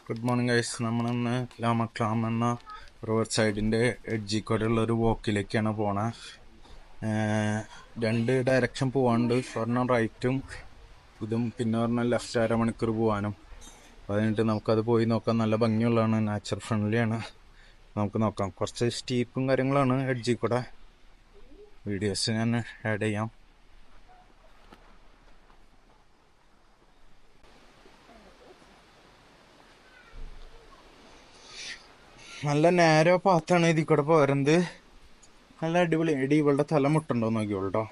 Good morning guys. നമ്മളിന്ന് ലാമക്ലാം എന്ന road സൈഡിൻ്റെ എഡ്ജിൽ കൂടെയുള്ള ഒരു വോക്കിലേക്കാണ് പോണത്. രണ്ട് ഡയറക്ഷൻ പോകാനുണ്ട്. ഒരെണ്ണം റൈറ്റും ഇതും, പിന്നെ ഒരെണ്ണം ലെഫ്റ്റ് അരമണിക്കൂർ പോകാനും. അത് കഴിഞ്ഞിട്ട് നമുക്കത് പോയി നോക്കാം. നല്ല ഭംഗിയുള്ളതാണ്, നാച്ചുറൽ ഫ്രണ്ട്ലിയാണ്. നമുക്ക് നോക്കാം. കുറച്ച് സ്റ്റീപ്പും കാര്യങ്ങളാണ് എഡ്ജിൽ കൂടെ. വീഡിയോസ് ഞാൻ ആഡ് ചെയ്യാം. നല്ല നേരോ പാത്താണ് ഇതിൽ കൂടെ പോരുന്നത്. നല്ല അടിപൊളി. എടി ഇവളുടെ തല മുട്ടുണ്ടോ നോക്കിയോളൂട്ടോ.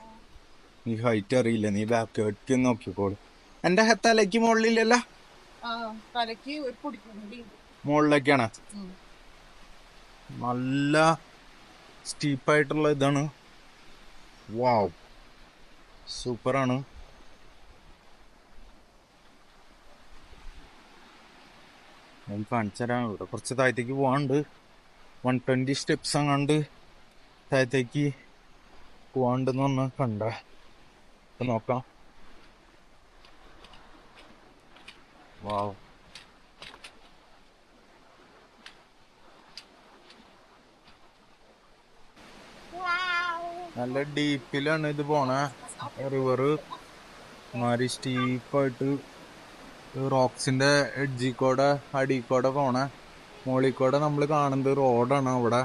നീ ഹൈറ്റ് അറിയില്ല, നീ ബാക്ക് ഹെഡ് നോക്കിക്കോളൂ. എന്റെ തലയ്ക്ക് മുകളിലില്ലല്ലോ, മുകളിലേക്കാണ്. നല്ല സ്റ്റീപ്പായിട്ടുള്ള ഇതാണ്. വാവ്, സൂപ്പറാണ്. ഞാൻ കാണിച്ചു തരാം. ഇവിടെ കുറച്ച് താഴത്തേക്ക് പോകാനുണ്ട്. 120 സ്റ്റെപ്സ് അങ്ങാണ്ട് താഴത്തേക്ക് പോകാണ്ടെന്ന് പറഞ്ഞാൽ കണ്ട. നോക്കാം. വാവ്, നല്ല ഡീപ്പിലാണ് ഇത് പോണേ. റിവറ് മാറി സ്റ്റീപ്പായിട്ട് റോക്സിന്റെ എഡ്ജിൽ കൂടെ അടിയിൽ കൂടെ പോണേ. മുകളിൽ കൂടെ നമ്മൾ കാണുന്നത് റോഡാണ്. അവിടെ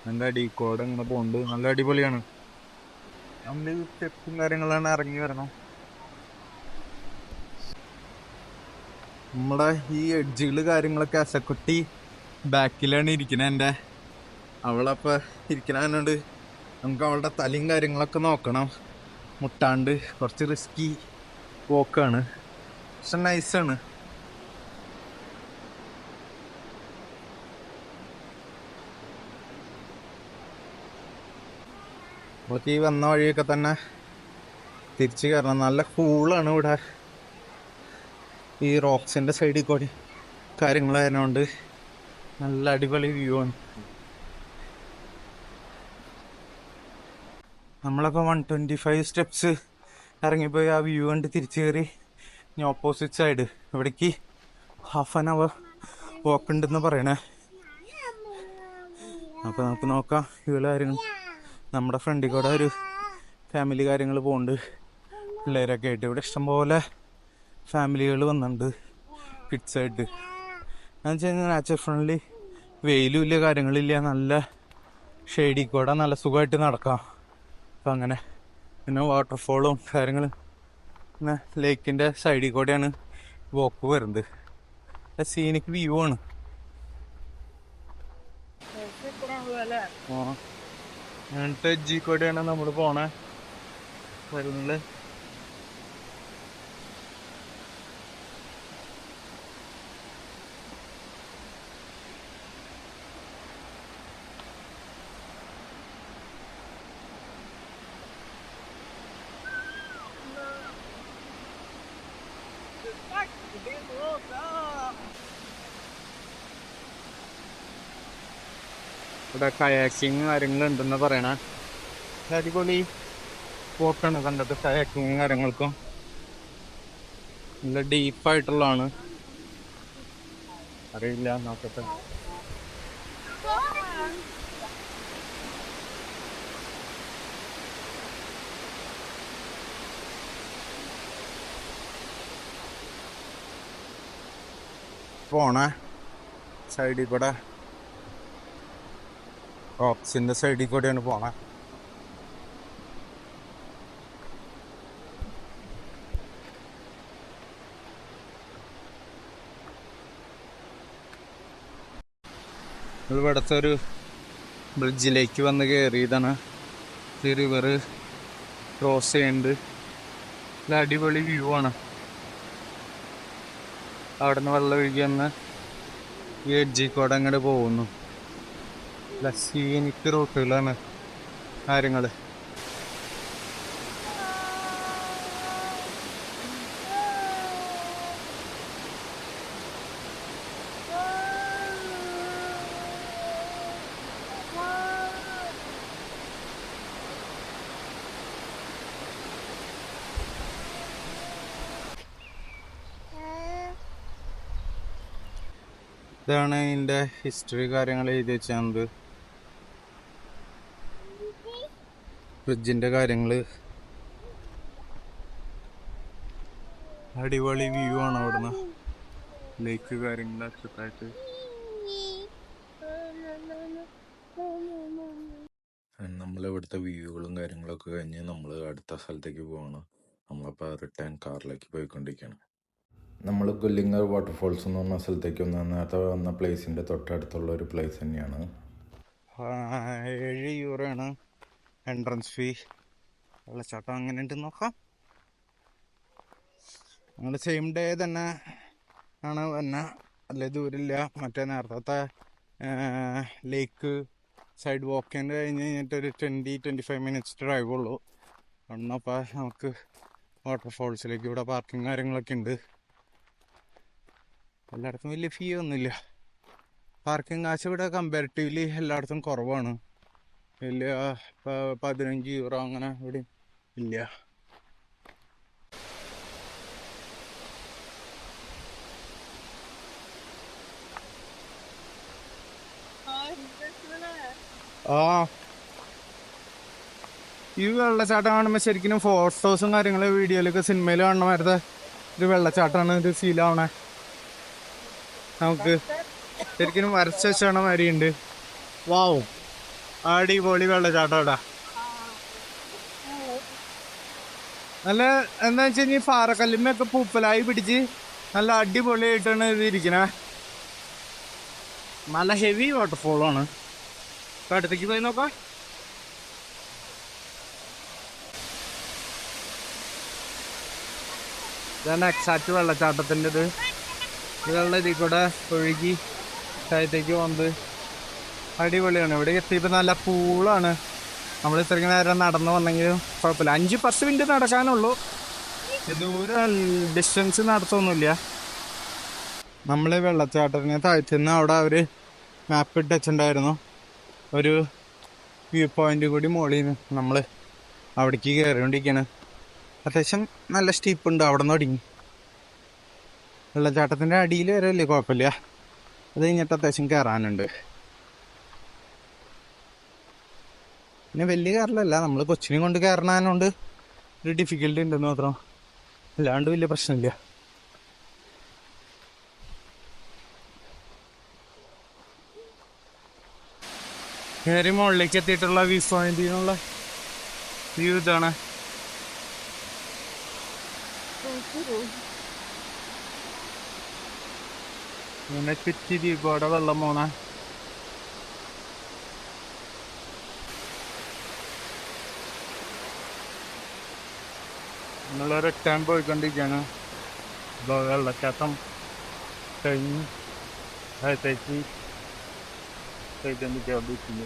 എൻ്റെ അടിയിൽ കൂടെ ഇങ്ങനെ പോകുന്നുണ്ട്. നല്ല അടിപൊളിയാണ്. നമ്മൾ സ്റ്റെപ്പും കാര്യങ്ങളാണ് ഇറങ്ങി വരണം. നമ്മുടെ ഈ എഡ്ജുകൾ കാര്യങ്ങളൊക്കെ അസക്കുട്ടി ബാക്കിലാണ് ഇരിക്കണേ. എൻ്റെ അവളപ്പോൾ ഇരിക്കണതുകൊണ്ട് നമുക്ക് അവളുടെ തലയും കാര്യങ്ങളൊക്കെ നോക്കണം. മുട്ടാണ്ട് കുറച്ച് റിസ്കി പോക്കാണ്, പക്ഷെ നൈസാണ്. നമ്മൾക്ക് ഈ വന്ന വഴിയൊക്കെ തന്നെ തിരിച്ചു കയറണം. നല്ല കൂളാണ് ഇവിടെ. ഈ റോക്സിൻ്റെ സൈഡിൽ കൂടി കാര്യങ്ങളായതുകൊണ്ട് നല്ല അടിപൊളി വ്യൂ ആണ്. നമ്മളപ്പോൾ 125 സ്റ്റെപ്സ് ഇറങ്ങിപ്പോയി ആ വ്യൂ കണ്ട് തിരിച്ചു കയറി. ഇനി ഓപ്പോസിറ്റ് സൈഡ് ഇവിടേക്ക് 1/2 hour വാക്ക് ഉണ്ടെന്ന് പറയണേ. അപ്പോൾ നമുക്ക് നോക്കാം ഇവള് കാര്യങ്ങൾ. നമ്മുടെ ഫ്രണ്ടിൽ കൂടെ ഒരു ഫാമിലി കാര്യങ്ങൾ പോകുന്നുണ്ട്, പിള്ളേരൊക്കെ ആയിട്ട്. ഇവിടെ ഇഷ്ടംപോലെ ഫാമിലികൾ വന്നിട്ടുണ്ട് കിഡ്സായിട്ട്. എന്ന് വെച്ച് കഴിഞ്ഞാൽ നാച്ചുറൽ ഫ്രണ്ട്ലി, വെയിലും ഇല്ല കാര്യങ്ങളില്ല. നല്ല ഷെയ്ഡിൽ കൂടെ നല്ല സുഖമായിട്ട് നടക്കാം. അപ്പം അങ്ങനെ പിന്നെ വാട്ടർഫോളും കാര്യങ്ങളും പിന്നെ ലേക്കിൻ്റെ സൈഡിൽ കൂടെയാണ് വോക്ക് വരുന്നത്. സീനിക് വ്യൂ ആണ്. അങ്ങനത്തെ എഡ്ജിൽ കൂടെയാണ് നമ്മൾ പോണേ വരുന്നത്. ഇവിടെ കയാക്കിങ് കാര്യങ്ങളുണ്ടെന്ന് പറയണ. അടിപൊളി സ്പോട്ടാണ് കണ്ടത്. കയാക്കിങ് കാര്യങ്ങൾക്കും നല്ല ഡീപ്പായിട്ടുള്ളതാണ്. അറിയില്ല, നോക്കട്ടെ. പോണേ സൈഡിൽ കൂടെ, റോക്സിന്റെ സൈഡിൽ കൂടെയാണ് പോണേ. ഇവിടുത്തെ ഒരു ബ്രിഡ്ജിലേക്ക് വന്ന് കയറിയതാണ്. ഈ റിവറ് ക്രോസ് ചെയ്യുന്നുണ്ട്. നല്ല അടിപൊളി വ്യൂ ആണ്. അവിടെ നിന്ന് വെള്ളം ഒഴുകി വന്ന് ഈ എഡ്ജിൽ കൂടെ അങ്ങോട്ട് പോകുന്നു. സീനിക് റൂട്ടുകളാണ് കാര്യങ്ങൾ. ഇതാണ് അതിൻ്റെ ഹിസ്റ്ററി കാര്യങ്ങൾ എഴുതി വെച്ചത്. ഫ്രിഡ്ജിൻ്റെ കാര്യങ്ങൾ. അടിപൊളി വ്യൂ ആണ് അവിടുന്ന്, ലേക്ക് കാര്യങ്ങളൊക്കെ ആയിട്ട്. നമ്മളിവിടുത്തെ വ്യൂകളും കാര്യങ്ങളൊക്കെ കഴിഞ്ഞ് നമ്മൾ അടുത്ത സ്ഥലത്തേക്ക് പോവാണ്. നമ്മളപ്പോൾ റിട്ടേൺ കാറിലേക്ക് പോയിക്കൊണ്ടിരിക്കുകയാണ്. നമ്മൾ ഗുല്ലിങ്ങർ വാട്ടർഫോൾസ് എന്ന് പറഞ്ഞ സ്ഥലത്തേക്ക് നേരത്തെ വന്ന പ്ലേസിൻ്റെ തൊട്ടടുത്തുള്ള ഒരു പ്ലേസ് തന്നെയാണ്. 7 യൂറോയാണ് എൻട്രൻസ് ഫീ. വെള്ളച്ചാട്ടം അങ്ങനെ ഉണ്ടെന്ന് നോക്കാം. ഞങ്ങൾ സെയിം ഡേ തന്നെ ആണ് തന്നെ, അല്ലേ ദൂരമില്ല. മറ്റേ നേരത്തെ ലേക്ക് സൈഡ് വാക്കിൻ്റെ കഴിഞ്ഞ് കഴിഞ്ഞിട്ട് ഒരു 20-25 മിനിറ്റ്സ് ഡ്രൈവ് ഉള്ളൂ. അന്നപ്പോൾ നമുക്ക് വാട്ടർഫോൾസിലേക്ക് ഇവിടെ പാർക്കിങ് കാര്യങ്ങളൊക്കെ ഉണ്ട്. എല്ലായിടത്തും വലിയ ഫീ ഒന്നുമില്ല. പാർക്കിംഗ് കാശ് ഇവിടെ കമ്പാരിറ്റീവ്ലി എല്ലായിടത്തും കുറവാണ്. വലിയ 15 യൂറോ അങ്ങനെ ഇവിടെ ഇല്ല. ആ ഈ വെള്ളച്ചാട്ടം കാണുമ്പോൾ ശരിക്കും ഫോട്ടോസും കാര്യങ്ങളും വീഡിയോയിലൊക്കെ സിനിമയിൽ കാണുന്ന മാരത്തെ ഒരു വെള്ളച്ചാട്ടമാണ് ഇത് ഫീലാവണേ. നമുക്ക് ശരിക്കും വരച്ച വെച്ചാണ് മാതിരിയുണ്ട്. വാവും, അടിപൊളി വെള്ളച്ചാട്ടം ഇവിടെ. നല്ല എന്താ വെച്ച് കഴിഞ്ഞാൽ പാറക്കല്ലുമ്മയൊക്കെ പൂപ്പലായി പിടിച്ച് നല്ല അടിപൊളിയായിട്ടാണ് ഇത് ഇരിക്കണേ. നല്ല ഹെവി വാട്ടർഫോളാണ്. അടുത്തേക്ക് പോയി നോക്കാം. ഇതാണ് എക്സാക്ട് വെള്ളച്ചാട്ടത്തിൻ്റെ ഇത്. വെള്ളം ഇതിൽ കൂടെ ഒഴുകി താഴത്തേക്ക് പോകുന്നത് അടിപൊളിയാണ്. ഇവിടെ എത്തിയപ്പോൾ നല്ല പൂളാണ്. നമ്മൾ ഇത്രയ്ക്ക് നേരം നടന്നു വന്നെങ്കിലും കുഴപ്പമില്ല. 5-10 മിനിറ്റ് നടക്കാനുള്ളൂ. ദൂരം ഡിസ്റ്റൻസ് നടത്തൊന്നുമില്ല. നമ്മൾ വെള്ളച്ചാട്ടത്തിന് താഴ്ത്തുന്ന അവിടെ അവർ മാപ്പ് ഇട്ട് വെച്ചിട്ടുണ്ടായിരുന്നു. ഒരു വ്യൂ പോയിന്റ് കൂടി മുകളിൽ നമ്മൾ അവിടേക്ക് കയറിക്കൊണ്ടിരിക്കുകയാണ്. അത്യാവശ്യം നല്ല സ്റ്റീപ്പുണ്ട്. അവിടെ നിന്ന് തുടങ്ങി വെള്ളച്ചാട്ടത്തിൻ്റെ അടിയിൽ വരെ വലിയ കുഴപ്പമില്ല. അത് കഴിഞ്ഞിട്ട് അത്യാവശ്യം കയറാനുണ്ട്. പിന്നെ വലിയ കയറലല്ല, നമ്മൾ കൊച്ചിനെയും കൊണ്ട് കയറണതുകൊണ്ട് ഒരു ഡിഫിക്കൽട്ടി ഉണ്ടെന്ന് മാത്രം, അല്ലാണ്ട് വലിയ പ്രശ്നമില്ല. കയറി മുകളിലേക്ക് എത്തിയിട്ടുള്ള വ്യൂ പോയിന്റിൽ നിന്നുള്ള വ്യൂ ഇതാണ്. ഇങ്ങനെ ചുറ്റി ദ്വീപോടെ വെള്ളം പോണ. നമ്മൾ റിട്ടേൺ പോയിക്കൊണ്ടിരിക്കുകയാണ്. വെള്ളച്ചാട്ടം കഴിഞ്ഞ് താഴത്തേക്ക് പോയിക്കൊണ്ടിരിക്കുക.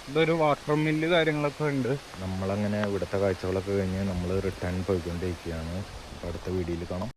ഇതൊരു വാട്ടർ മില്ല് കാര്യങ്ങളൊക്കെ ഉണ്ട്. നമ്മളങ്ങനെ ഇവിടുത്തെ കാഴ്ചകളൊക്കെ കഴിഞ്ഞ് നമ്മൾ റിട്ടേൺ പോയിക്കൊണ്ടിരിക്കുകയാണ്. അപ്പോൾ അടുത്ത വീഡിയോയിൽ കാണാം.